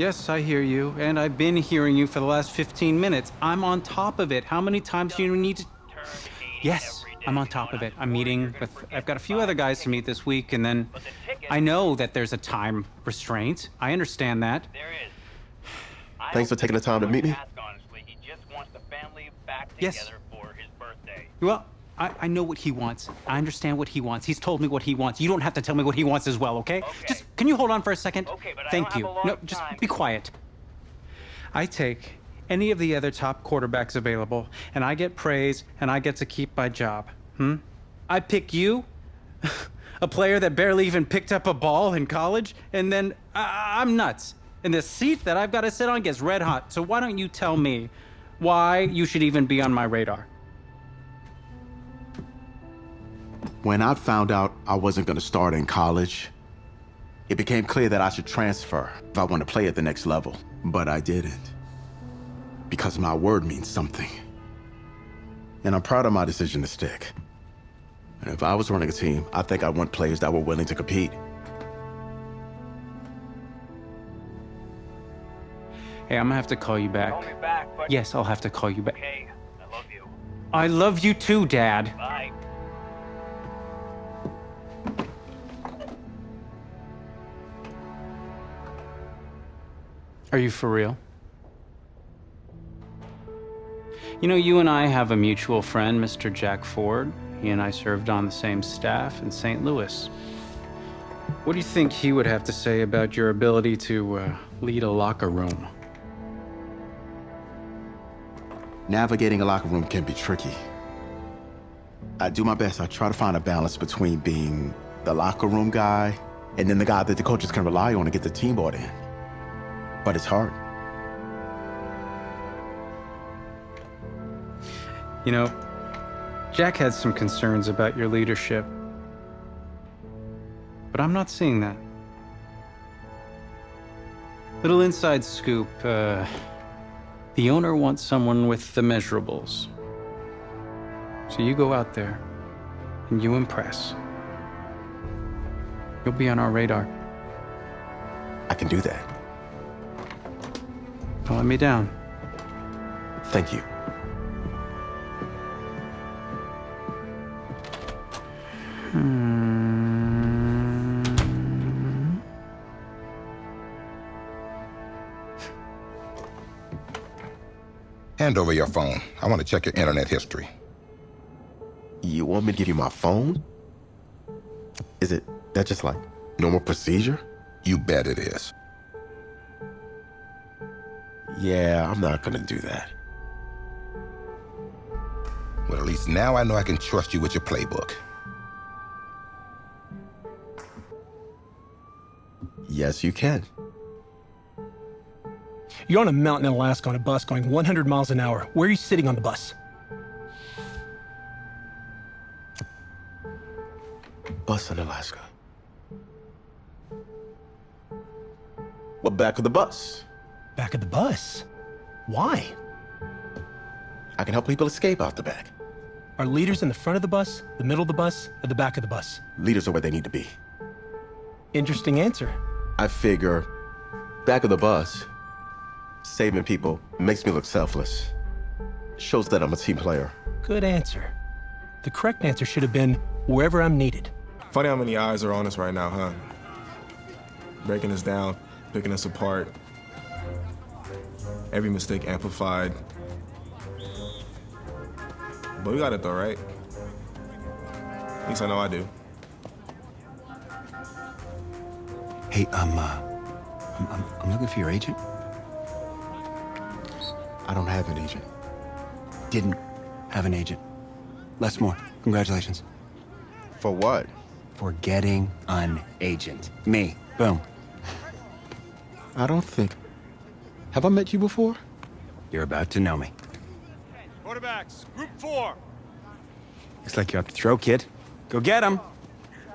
Yes, I hear you, and I've been hearing you for the last 15 minutes. I'm on top of it. How many times do you need to... Yes, I'm on top of it. I'm meeting with... I've got a few other guys to meet this week, and then I know that there's a time restraint. I understand that. Thanks for taking the time to meet me. Yes. Well, I know what he wants. I understand what he wants. He's told me what he wants. You don't have to tell me what he wants as well, okay? Just, can you hold on for a second? Okay, but Thank you. No, just be quiet. I take any of the other top quarterbacks available, and I get praise, and I get to keep my job. I pick you, a player that barely even picked up a ball in college, and then I'm nuts. And the seat that I've got to sit on gets red hot. So why don't you tell me why you should even be on my radar? When I found out I wasn't going to start in college, it became clear that I should transfer if I wanted to play at the next level. But I didn't. Because my word means something. And I'm proud of my decision to stick. And if I was running a team, I think I want players that were willing to compete. Hey, I'm gonna have to call you back. Call me back, but... Yes, I'll have to call you back. Okay, I love you. I love you too, Dad. Bye. Are you for real? You know, you and I have a mutual friend, Mr. Jack Ford. He and I served on the same staff in St. Louis. What do you think he would have to say about your ability to lead a locker room? Navigating a locker room can be tricky. I do my best. I try to find a balance between being the locker room guy and then the guy that the coaches can rely on to get the team bought in. But it's hard. You know, Jack had some concerns about your leadership, but I'm not seeing that. Little inside scoop, the owner wants someone with the measurables. So you go out there and you impress. You'll be on our radar. I can do that. Don't let me down. Thank you. Hand over your phone. I want to check your internet history. You want me to give you my phone? Is that just like normal procedure? You bet it is. Yeah, I'm not gonna do that. Well, at least now I know I can trust you with your playbook. Yes, you can. You're on a mountain in Alaska on a bus going 100 miles an hour. Where are you sitting on the bus? Bus in Alaska. Well, back of the bus. Back of the bus? Why? I can help people escape out the back. Are leaders in the front of the bus, the middle of the bus, or the back of the bus? Leaders are where they need to be. Interesting answer. I figure back of the bus, saving people makes me look selfless. Shows that I'm a team player. Good answer. The correct answer should have been wherever I'm needed. Funny how many eyes are on us right now, huh? Breaking us down, picking us apart. Every mistake amplified. But we got it though, right? At least I know I do. Hey, I'm looking for your agent. I don't have an agent. Didn't have an agent. Less more. Congratulations. For what? For getting an agent. Me. Boom. I don't think. Have I met you before? You're about to know me. Quarterbacks, group 4. Looks like you're up to throw, kid. Go get him.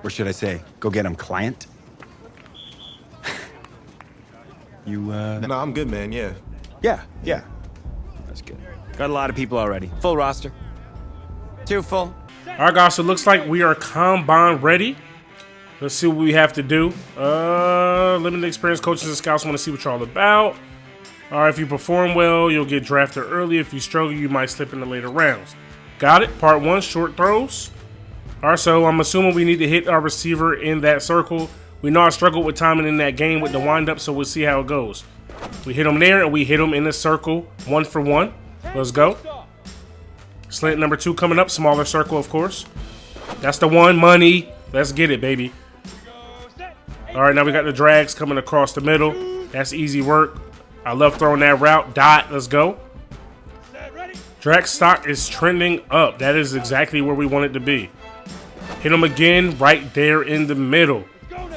Or should I say, go get him, client? You, No, I'm good, man, yeah. Yeah. That's good. Got a lot of people already. Full roster. 2 full. All right, guys, so it looks like we are combine ready. Let's see what we have to do. Limited experience coaches and scouts want to see what you're all about. All right, if you perform well, you'll get drafted early. If you struggle, you might slip into later rounds. Got it. Part 1, short throws. All right, so I'm assuming we need to hit our receiver in that circle. We know I struggled with timing in that game with the windup, so we'll see how it goes. We hit him there, and we hit him in the circle, 1 for 1. Let's go. Slant number 2 coming up, smaller circle, of course. That's the one, money. Let's get it, baby. All right, now we got the drags coming across the middle. That's easy work. I love throwing that route. Dot, let's go. Drag stock is trending up. That is exactly where we want it to be. Hit him again, right there in the middle.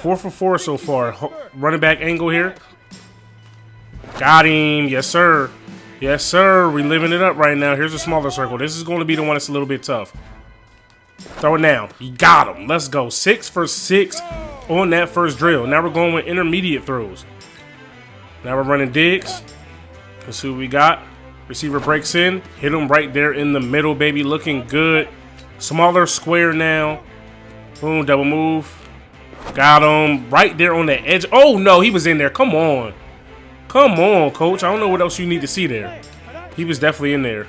4 for 4 so far. Running back angle here. Got him. Yes, sir. Yes, sir. We living it up right now. Here's a smaller circle. This is going to be the one that's a little bit tough. Throw it now. You got him. Let's go. 6 for 6 on that first drill. Now we're going with intermediate throws. Now we're running digs. Let's see what we got. Receiver breaks in. Hit him right there in the middle, baby. Looking good. Smaller square now. Boom, double move. Got him right there on the edge. Oh, no, he was in there. Come on. Come on, coach. I don't know what else you need to see there. He was definitely in there.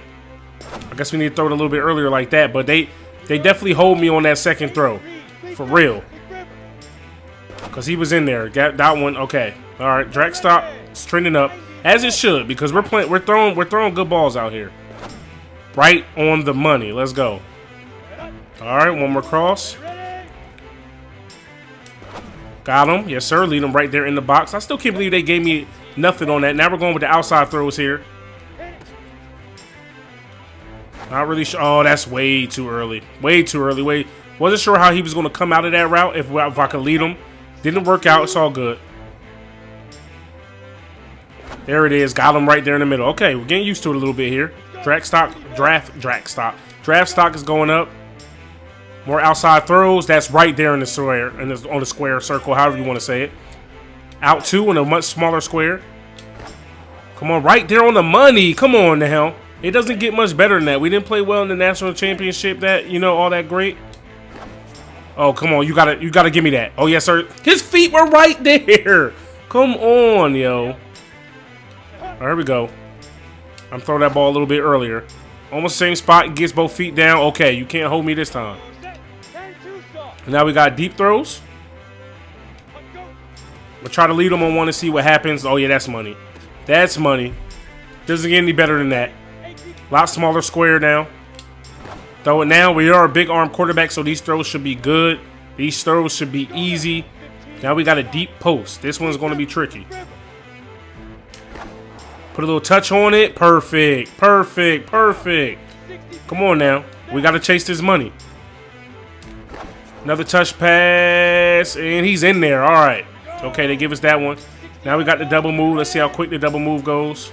I guess we need to throw it a little bit earlier like that, but they definitely hold me on that second throw. For real. Because he was in there. Got that one. Okay. All right. Drag stop. It's trending up. As it should, because we're throwing good balls out here. Right on the money. Let's go. All right, one more cross. Got him. Yes, sir. Lead him right there in the box. I still can't believe they gave me nothing on that. Now we're going with the outside throws here. Not really sure. Oh, that's way too early. Way too early. Wasn't sure how he was going to come out of that route if I could lead him. Didn't work out. It's all good. There it is. Got him right there in the middle. Okay, we're getting used to it a little bit here. Draft stock is going up. More outside throws. That's right there in the square, on the square circle, however you want to say it. Out 2 in a much smaller square. Come on, right there on the money. Come on now. It doesn't get much better than that. We didn't play well in the national championship. All that great. Oh, come on. You gotta give me that. Oh yes, sir. His feet were right there. Come on, yo. All right, here we go. I'm throwing that ball a little bit earlier. Almost same spot. Gets both feet down. Okay, you can't hold me this time. Now we got deep throws. We'll try to lead them on one and see what happens. Oh, yeah, that's money. That's money. Doesn't get any better than that. A lot smaller square now. Throw it now. We are a big arm quarterback, so these throws should be good. These throws should be easy. Now we got a deep post. This one's going to be tricky. Put a little touch on it. Perfect. Perfect. Perfect. Come on now. We got to chase this money. Another touch pass, and he's in there. All right. Okay, they give us that one. Now we got the double move. Let's see how quick the double move goes.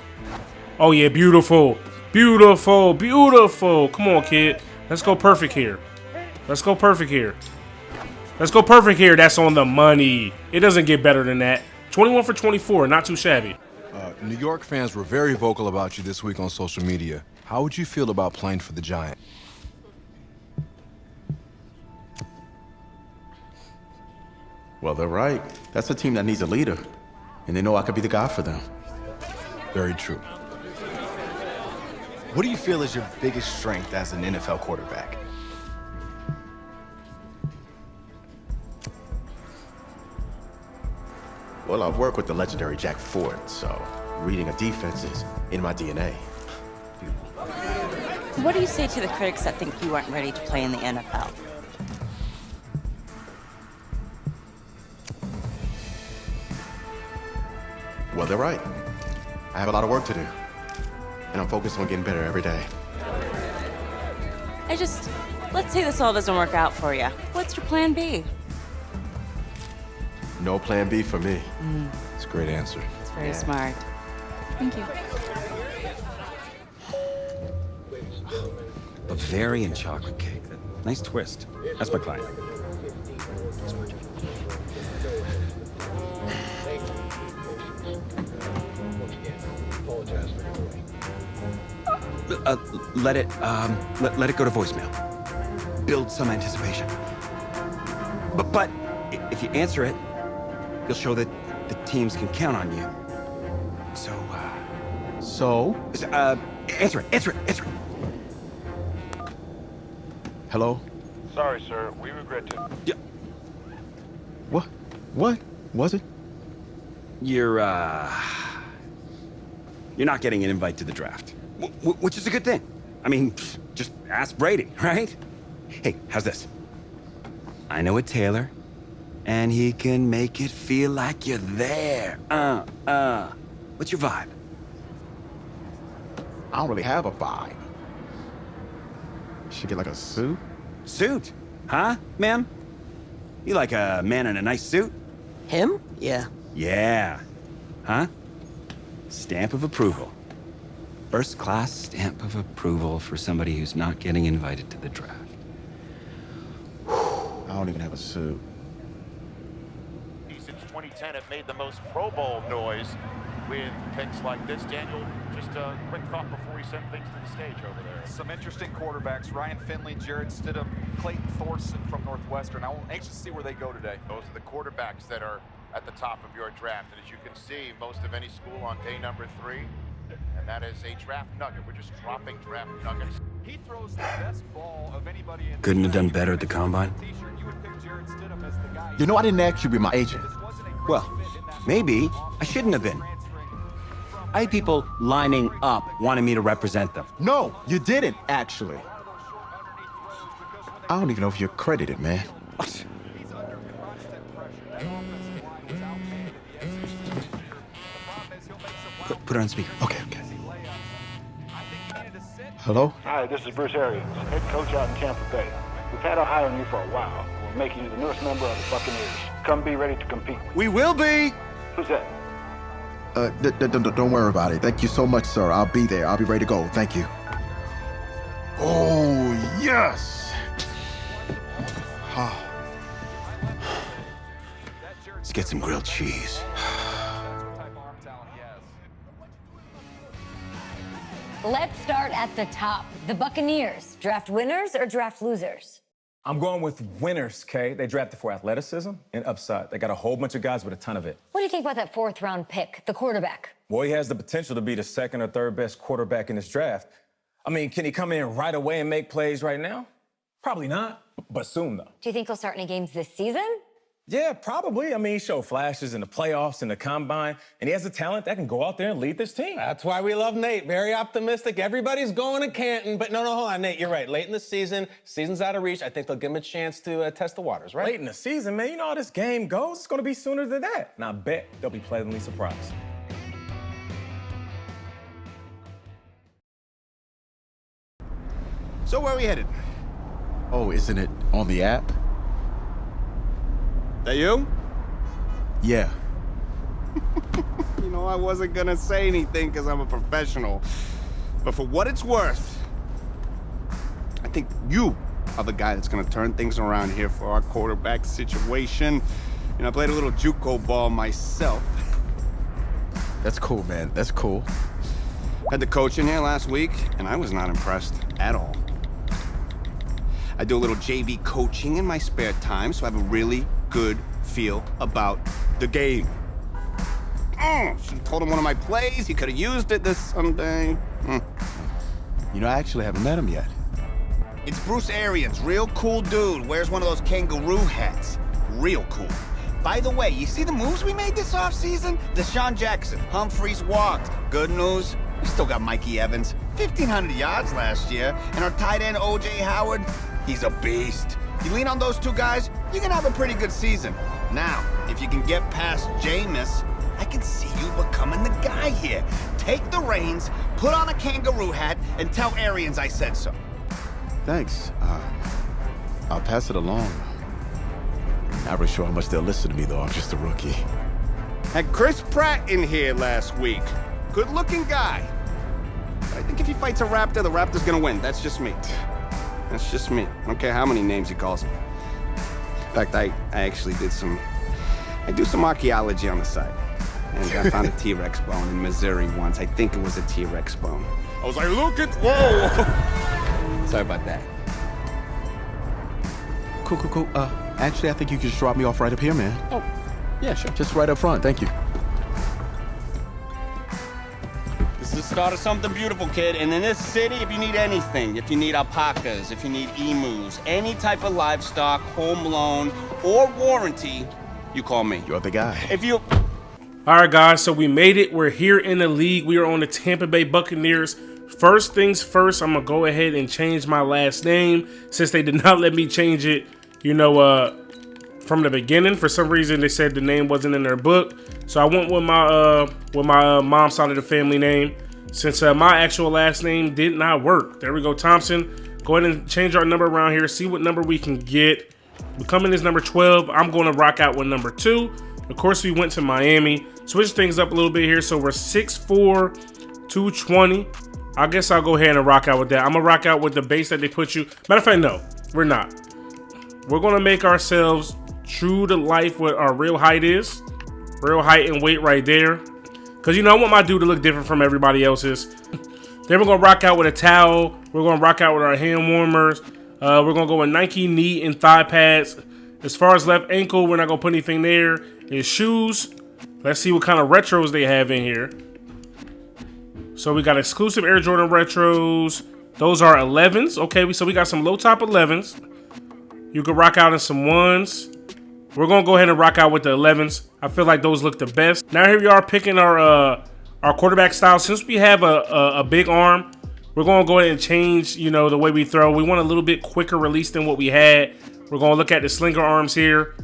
Oh, yeah, beautiful. Beautiful, beautiful. Come on, kid. Let's go perfect here. Let's go perfect here. Let's go perfect here. That's on the money. It doesn't get better than that. 21 for 24, not too shabby. New York fans were very vocal about you this week on social media. How would you feel about playing for the Giant? Well, they're right. That's a team that needs a leader. And they know I could be the guy for them. Very true. What do you feel is your biggest strength as an NFL quarterback? Well, I've worked with the legendary Jack Ford, so reading a defense is in my DNA. What do you say to the critics that think you aren't ready to play in the NFL? Well, they're right. I have a lot of work to do. And I'm focused on getting better every day. Let's say this all doesn't work out for you. What's your plan B? No plan B for me. It's a great answer. It's very smart. Thank you. Bavarian chocolate cake. Nice twist. That's my client. Let it go to voicemail. Build some anticipation. But if you answer it, you'll show that the teams can count on you. So, answer it. Hello? Sorry, sir. We regret to. Yeah. What? What was it? You're not getting an invite to the draft, which is a good thing. I mean, just ask Brady, right? Hey, how's this? I know a tailor, and he can make it feel like you're there. What's your vibe? I don't really have a vibe. Should get like a suit? Suit? Huh, ma'am? You like a man in a nice suit? Him? Yeah. Yeah. Huh? Stamp of approval. First class stamp of approval for somebody who's not getting invited to the draft. I don't even have a suit. Since 2010 have made the most Pro Bowl noise with picks like this. Daniel, just a quick thought before we send things to the stage over there. Some interesting quarterbacks. Ryan Finley, Jarrett Stidham, Clayton Thorson from Northwestern. I'm anxious to see where they go today. Those are the quarterbacks that are at the top of your draft. And as you can see, most of any school on day number 3, and that is a draft nugget. We're just dropping draft nuggets. He throws the best ball of anybody in. Couldn't have done better at the combine. You know, I didn't ask you to be my agent. Well, maybe I shouldn't have been. I had people lining up wanting me to represent them. No, you didn't, actually. I don't even know if you're credited, man. What? Put it on speaker. Okay. Hello? Hi, this is Bruce Arians, head coach out in Tampa Bay. We've had our eye on you for a while. We're making you the newest member of the Buccaneers. Come be ready to compete. We will be! Who's that? Don't worry about it. Thank you so much, sir. I'll be there. I'll be ready to go. Thank you. Oh, yes! Let's get some grilled cheese. Let's start at the top. The Buccaneers, draft winners or draft losers? I'm going with winners, Kay. They drafted for athleticism and upside. They got a whole bunch of guys with a ton of it. What do you think about that 4th-round pick, the quarterback? Well, he has the potential to be the 2nd or 3rd best quarterback in this draft. I mean, can he come in right away and make plays right now? Probably not, but soon, though. Do you think he'll start any games this season? Yeah, probably. I mean, he showed flashes in the playoffs and the combine, and he has the talent that can go out there and lead this team. That's why we love Nate. Very optimistic. Everybody's going to Canton, but no, hold on, Nate. You're right. Late in the season's out of reach. I think they'll give him a chance to test the waters, right? Late in the season, man. You know how this game goes. It's going to be sooner than that. And I bet they'll be pleasantly surprised. So where are we headed? Oh, isn't it on the app? That you? Yeah. You know, I wasn't gonna say anything because I'm a professional. But for what it's worth, I think you are the guy that's gonna turn things around here for our quarterback situation. You know, I played a little JUCO ball myself. That's cool, man. That's cool. Had the coach in here last week, and I was not impressed at all. I do a little JV coaching in my spare time, so I have a really good feel about the game. She told him one of my plays. He could have used it this Sunday. You know, I actually haven't met him yet. It's Bruce Arians, real cool dude. Wears one of those kangaroo hats. Real cool. By the way, you see the moves we made this offseason? Deshaun Jackson, Humphreys walked. Good news, we still got Mikey Evans. 1,500 yards last year. And our tight end, O.J. Howard, he's a beast. You lean on those two guys, you're gonna have a pretty good season. Now, if you can get past Jameis, I can see you becoming the guy here. Take the reins, put on a kangaroo hat, and tell Arians I said so. Thanks. I'll pass it along. Not really sure how much they'll listen to me, though. I'm just a rookie. Had Chris Pratt in here last week. Good-looking guy. But I think if he fights a raptor, the raptor's gonna win. That's just me. That's just me. I don't care how many names he calls him. In fact, I actually do some archaeology on the side. And I found a T-Rex bone in Missouri once. I think it was a T-Rex bone. I was like, look at, whoa! Sorry about that. Cool. Actually, I think you can just drop me off right up here, man. Oh, yeah, sure. Just right up front. Thank you. This is the start of something beautiful, kid. And in this city, if you need anything, if you need alpacas, if you need emus, any type of livestock, home loan, or warranty, you call me. You're the guy. If you... All right, guys, so we made it. We're here in the league. We are on the Tampa Bay Buccaneers. First things first, I'm going to go ahead and change my last name since they did not let me change it, you know, from the beginning. For some reason, they said the name wasn't in their book. So I went with my mom's side of the family name since my actual last name did not work. There we go, Thompson. Go ahead and change our number around here. See what number we can get. We come in as number 12. I'm going to rock out with number 2. Of course, we went to Miami. Switch things up a little bit here. So we're 6'4", 220. I guess I'll go ahead and rock out with that. I'm going to rock out with the base that they put you. Matter of fact, no, we're not. We're going to make ourselves true to life what our real height is. Real height and weight right there. Because, you know, I want my dude to look different from everybody else's. Then we're going to rock out with a towel. We're going to rock out with our hand warmers. We're going to go with Nike knee and thigh pads. As far as left ankle, we're not going to put anything there. His shoes. Let's see what kind of retros they have in here. So we got exclusive Air Jordan retros. Those are 11s. Okay, so we got some low top 11s. You could rock out in some 1s. We're going to go ahead and rock out with the 11s. I feel like those look the best. Now here we are picking our quarterback style. Since we have a big arm, we're going to go ahead and change, you know, the way we throw. We want a little bit quicker release than what we had. We're going to look at the slinger arms here.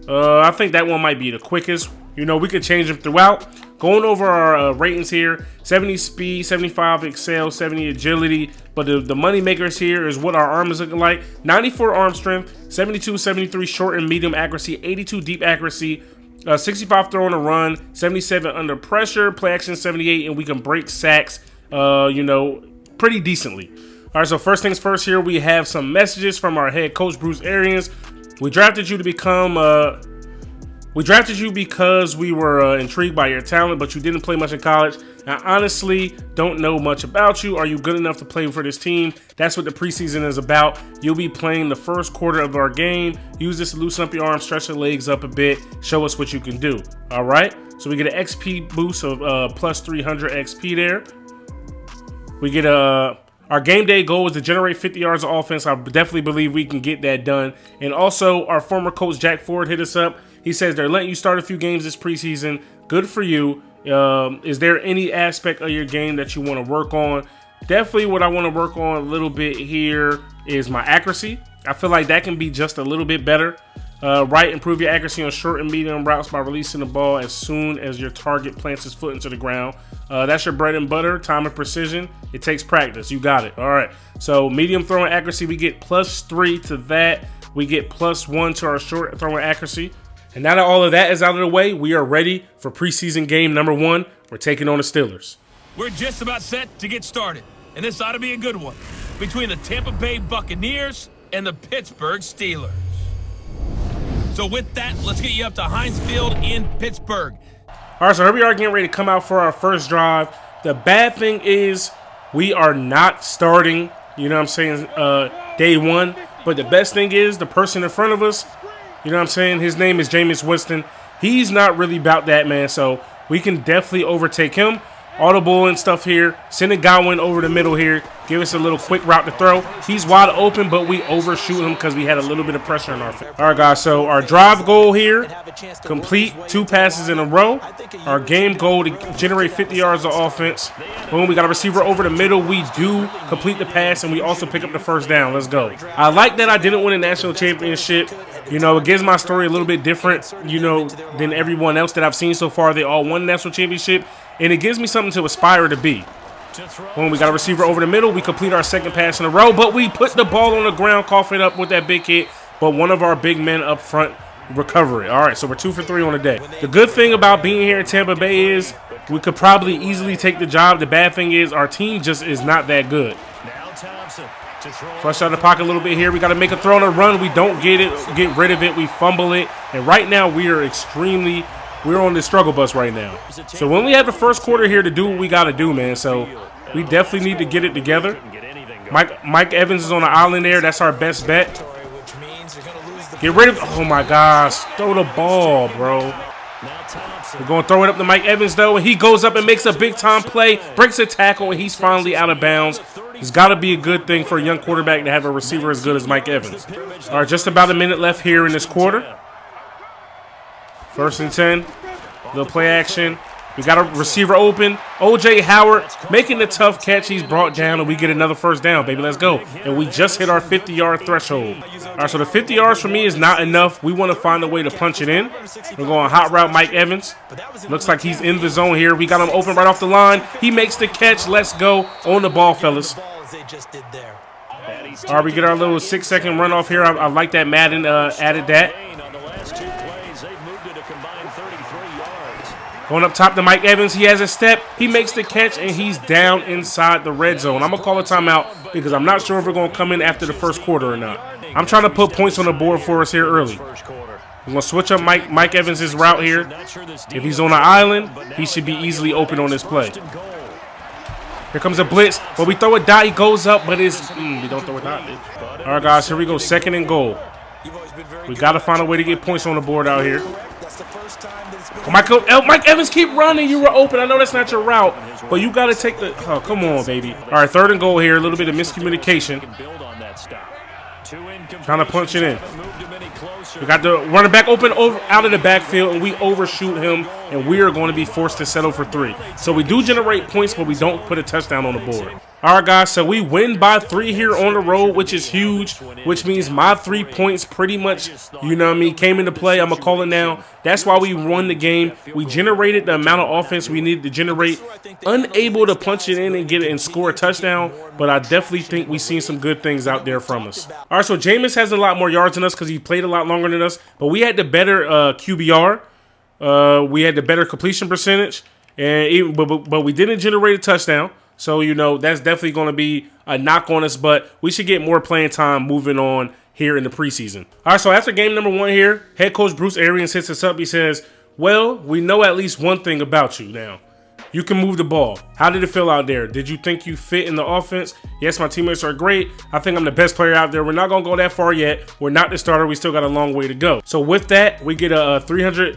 I think that one might be the quickest. You know, we could change them throughout. Going over our ratings here, 70 speed, 75 excel, 70 agility. But the money makers here is what our arm is looking like. 94 arm strength, 72, 73 short and medium accuracy, 82 deep accuracy, 65 throw and a run, 77 under pressure, play action 78, and we can break sacks, you know, pretty decently. All right, so first things first here, we have some messages from our head coach, Bruce Arians. We drafted you to become... We drafted you because we were intrigued by your talent, but you didn't play much in college. I honestly don't know much about you. Are you good enough to play for this team? That's what the preseason is about. You'll be playing the first quarter of our game. Use this to loosen up your arms, stretch your legs up a bit. Show us what you can do. All right? So we get an XP boost of plus 300 XP there. We get our game day goal is to generate 50 yards of offense. I definitely believe we can get that done. And also, our former coach, Jack Ford, hit us up. He says they're letting you start a few games this preseason. Good for you. Is there any aspect of your game that you want to work on? Definitely what I want to work on a little bit here is my accuracy. I feel like that can be just a little bit better. Right, improve your accuracy on short and medium routes by releasing the ball as soon as your target plants his foot into the ground. That's your bread and butter, time and precision. It takes practice. You got it. All right. So medium throwing accuracy, we get +3 to that. We get +1 to our short throwing accuracy. And now that all of that is out of the way, we are ready for preseason game number 1. We're taking on the Steelers. We're just about set to get started, and this ought to be a good one between the Tampa Bay Buccaneers and the Pittsburgh Steelers. So with that, let's get you up to Heinz Field in Pittsburgh. All right, so here we are getting ready to come out for our first drive. The bad thing is we are not starting, you know what I'm saying, day 1. But the best thing is the person in front of us, you know what I'm saying? His name is Jameis Winston. He's not really about that, man. So we can definitely overtake him. Audible and stuff here. Sending Godwin over the middle here. Give us a little quick route to throw. He's wide open, but we overshoot him because we had a little bit of pressure in our face. All right, guys. So our drive goal here, complete 2 passes in a row. Our game goal to generate 50 yards of offense. Boom, we got a receiver over the middle. We do complete the pass, and we also pick up the first down. Let's go. I like that I didn't win a national championship. You know, it gives my story a little bit different, you know, than everyone else that I've seen so far. They all won a national championship, and it gives me something to aspire to be. When we got a receiver over the middle, we complete our second pass in a row, but we put the ball on the ground, cough it up with that big hit, but one of our big men up front recover it. All right, so we're 2 for 3 on the day. The good thing about being here in Tampa Bay is we could probably easily take the job. The bad thing is our team just is not that good. Flush out of the pocket a little bit here. We got to make a throw and a run. We don't get rid of it. We fumble it. And right now we're on the struggle bus right now. So when we have the first quarter here to do what we got to do, man. So we definitely need to get it together. Mike Evans is on the island there. That's our best bet. Get rid of, oh my gosh, throw the ball, bro. We're going to throw it up to Mike Evans, though, and he goes up and makes a big-time play, breaks a tackle, and he's finally out of bounds. It's got to be a good thing for a young quarterback to have a receiver as good as Mike Evans. All right, just about a minute left here in this quarter. 1st and 10, little play action. We got a receiver open. O.J. Howard making the tough catch. He's brought down, and we get another 1st down, baby. Let's go. And we just hit our 50-yard threshold. All right, so the 50 yards for me is not enough. We want to find a way to punch it in. We're going hot route Mike Evans. Looks like he's in the zone here. We got him open right off the line. He makes the catch. Let's go. On the ball, fellas. All right, we get our little 6-second runoff here. I like that Madden added that. Going up top to Mike Evans. He has a step. He makes the catch, and he's down inside the red zone. I'm going to call a timeout because I'm not sure if we're going to come in after the 1st quarter or not. I'm trying to put points on the board for us here early. We're going to switch up Mike Evans' route here. If he's on an island, he should be easily open on this play. Here comes a blitz. But we throw a dot. He goes up, but it's we don't throw a dot. All right, guys, here we go. 2nd and goal. We got to find a way to get points on the board out here. Mike Evans, keep running. You were open. I know that's not your route, but you got to take the... Oh, come on, baby. All right, 3rd and goal here. A little bit of miscommunication. Trying to punch it in. We got the running back open out of the backfield, and we overshoot him, and we are going to be forced to settle for 3. So we do generate points, but we don't put a touchdown on the board. All right, guys, so we win by 3 here on the road, which is huge, which means my 3 points pretty much, you know what I mean, came into play. I'm going to call it now. That's why we won the game. We generated the amount of offense we needed to generate. Unable to punch it in and get it and score a touchdown, but I definitely think we've seen some good things out there from us. All right, so Jameis has a lot more yards than us because he played a lot longer than us, but we had the better QBR. We had the better completion percentage, and but we didn't generate a touchdown. So, you know, that's definitely going to be a knock on us, but we should get more playing time moving on here in the preseason. All right, so after game number 1 here, head coach Bruce Arians hits us up. He says, well, we know at least one thing about you now. You can move the ball. How did it feel out there? Did you think you fit in the offense? Yes, my teammates are great. I think I'm the best player out there. We're not going to go that far yet. We're not the starter. We still got a long way to go. So with that, we get a 300.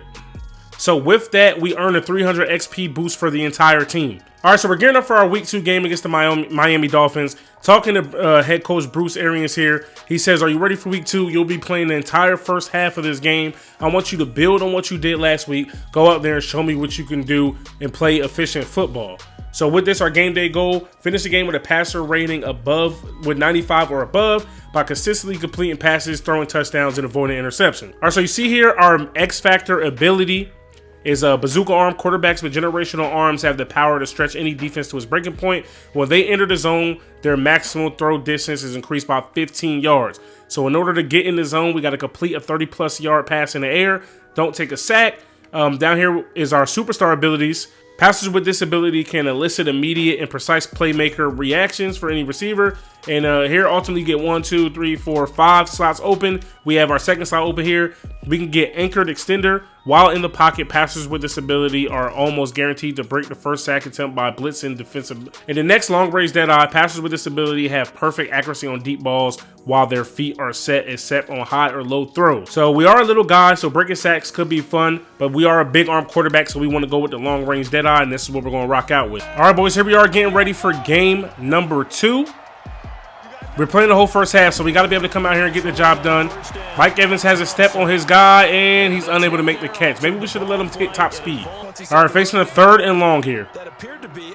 So with that, we earn a 300 XP boost for the entire team. All right, so we're gearing up for our Week 2 game against the Miami Dolphins. Talking to head coach Bruce Arians here. He says, are you ready for Week 2? You'll be playing the entire first half of this game. I want you to build on what you did last week. Go out there and show me what you can do and play efficient football. So with this, our game day goal, finish the game with a passer rating with 95 or above by consistently completing passes, throwing touchdowns, and avoiding interception. All right, so you see here our X Factor ability is a bazooka arm. Quarterbacks with generational arms have the power to stretch any defense to its breaking point. When they enter the zone, their maximum throw distance is increased by 15 yards. So in order to get in the zone, we got to complete a 30-plus yard pass in the air. Don't take a sack. Down here is our superstar abilities. Passers with this ability can elicit immediate and precise playmaker reactions for any receiver. And here, ultimately, you get 1, 2, 3, 4, 5 slots open. We have our second slot open here. We can get anchored extender. While in the pocket, passers with this ability are almost guaranteed to break the first sack attempt by blitzing defensive. In the next long range deadeye, passers with this ability have perfect accuracy on deep balls while their feet are set except on high or low throws. So we are a little guy, so breaking sacks could be fun, but we are a big arm quarterback, so we want to go with the long range deadeye, and this is what we're going to rock out with. All right, boys, here we are getting ready for game number 2. We're playing the whole first half, so we got to be able to come out here and get the job done. Mike Evans has a step on his guy, and he's unable to make the catch. Maybe we should have let him hit top speed. All right, facing a 3rd and long here.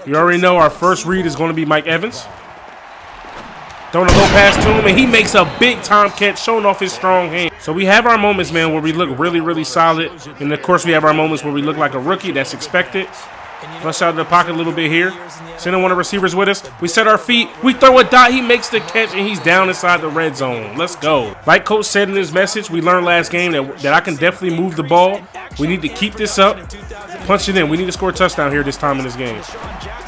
You already know our first read is going to be Mike Evans. Throwing a low pass to him, and he makes a big-time catch, showing off his strong hand. So we have our moments, man, where we look really, really solid. And, of course, we have our moments where we look like a rookie. That's expected. Flush out of the pocket a little bit here. Sending one of the receivers with us. We set our feet. We throw a dot. He makes the catch, and he's down inside the red zone. Let's go. Like Coach said in his message, we learned last game that I can definitely move the ball. We need to keep this up. Punch it in. We need to score a touchdown here this time in this game.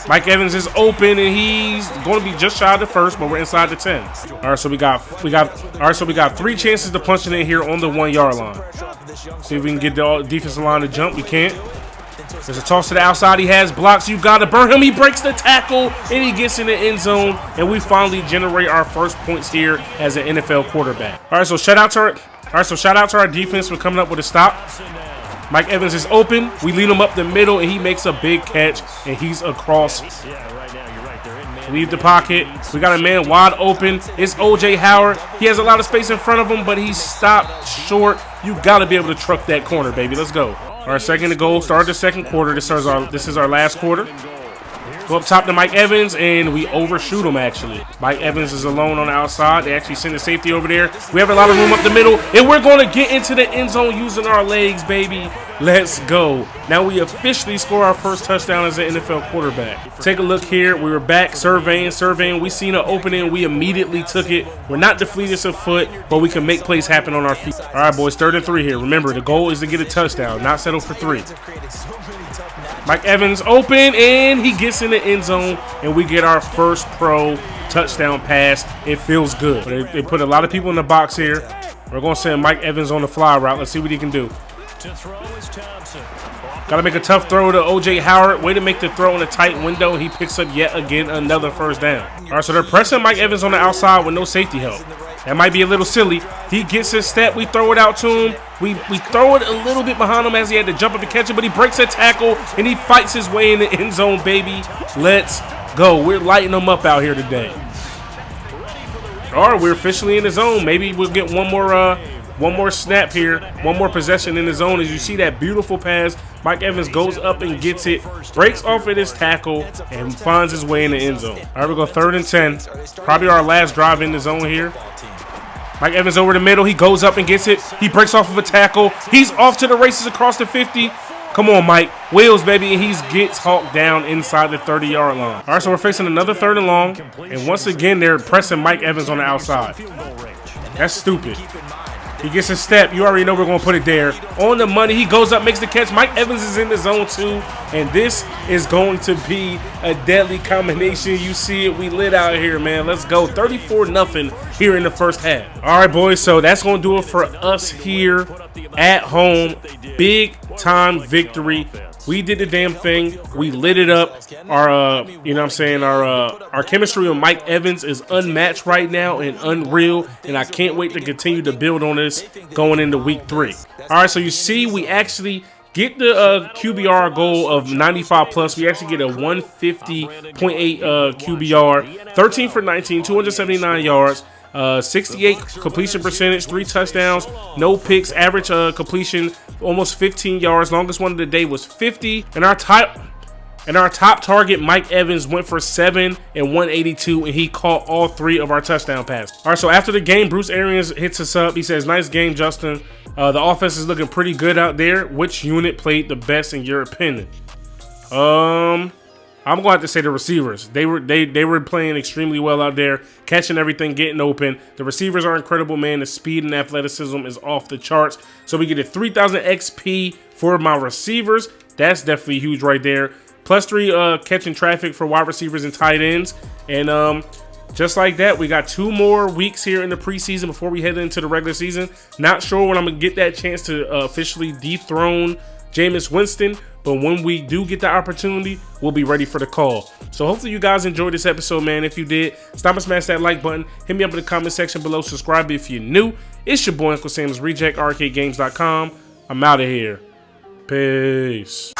Mike Evans is open, and he's going to be just shy of the first, but we're inside the 10. All right, so we got 3 chances to punch it in here on the 1 yard line. See if we can get the defensive line to jump. We can't. There's a toss to the outside. He has blocks. You got to burn him. He breaks the tackle, and he gets in the end zone, and we finally generate our first points here as an NFL quarterback. All right, so shout out to All right, so shout out to our defense for coming up with a stop. Mike Evans is open. We lead him up the middle, and he makes a big catch, and he's across. Leave the pocket. We got a man wide open. It's O.J. Howard. He has a lot of space in front of him, but he's stopped short. You got to be able to truck that corner, baby. Let's go. All right, second to goal. Start the second quarter. This is our last quarter. Go up top to Mike Evans, and we overshoot him, actually. Mike Evans is alone on the outside. They actually send the safety over there. We have a lot of room up the middle, and we're going to get into the end zone using our legs, baby. Let's go. Now we officially score our first touchdown as an NFL quarterback. Take a look here. We were back surveying. We seen an opening. We immediately took it. We're not the fleetest of foot, but we can make plays happen on our feet. All right, boys, 3rd and 3 here. Remember, the goal is to get a touchdown, not settle for 3. Mike Evans open, and he gets in the end zone, and we get our first pro touchdown pass. It feels good. They put a lot of people in the box here. We're going to send Mike Evans on the fly route. Let's see what he can do. Got to make a tough throw to O.J. Howard. Way to make the throw in a tight window. He picks up yet again another first down. All right, so they're pressing Mike Evans on the outside with no safety help. That might be a little silly. He gets his step. We throw it out to him. We throw it a little bit behind him as he had to jump up to catch it, but he breaks a tackle, and he fights his way in the end zone, baby. Let's go. We're lighting them up out here today. All right, we're officially in the zone. Maybe we'll get one more snap here, one more possession in the zone. As you see that beautiful pass, Mike Evans goes up and gets it, breaks off of his tackle, and finds his way in the end zone. All right, we go 3rd and 10. Probably our last drive in the zone here. Mike Evans over the middle. He goes up and gets it. He breaks off of a tackle. He's off to the races across the 50. Come on, Mike. Wheels, baby, and he gets hawked down inside the 30-yard line. All right, so we're facing another 3rd and long, and once again, they're pressing Mike Evans on the outside. That's stupid. He gets a step. You already know we're going to put it there. On the money, he goes up, makes the catch. Mike Evans is in the zone too, and this is going to be a deadly combination. You see it. We lit out here, man. Let's go. 34-0 here in the first half. All right, boys, so that's going to do it for us here at home. Big time victory. We did the damn thing. We lit it up. Our, you know what I'm saying, our chemistry with Mike Evans is unmatched right now and unreal, and I can't wait to continue to build on this going into week 3. All right, so you see, we actually get the QBR goal of 95 plus. We actually get a 150.8 QBR, 13 for 19, 279 yards. 68 completion percentage, 3 touchdowns, no picks, average completion almost 15 yards. Longest one of the day was 50. And our top target, Mike Evans, went for 7 and 182, and he caught all 3 of our touchdown passes. All right, so after the game, Bruce Arians hits us up. He says, "Nice game, Justin. The offense is looking pretty good out there. Which unit played the best in your opinion?" I'm going to have to say the receivers. They were playing extremely well out there, catching everything, getting open. The receivers are incredible, man. The speed and athleticism is off the charts. So we get a 3,000 XP for my receivers. That's definitely huge right there. Plus 3 catching traffic for wide receivers and tight ends. And just like that, we got 2 more weeks here in the preseason before we head into the regular season. Not sure when I'm going to get that chance to officially dethrone Jameis Winston, but when we do get the opportunity, we'll be ready for the call. So hopefully you guys enjoyed this episode, man. If you did, stop and smash that like button. Hit me up in the comment section below. Subscribe if you're new. It's your boy, UncleSamsReject, arcadegames.com. I'm out of here. Peace.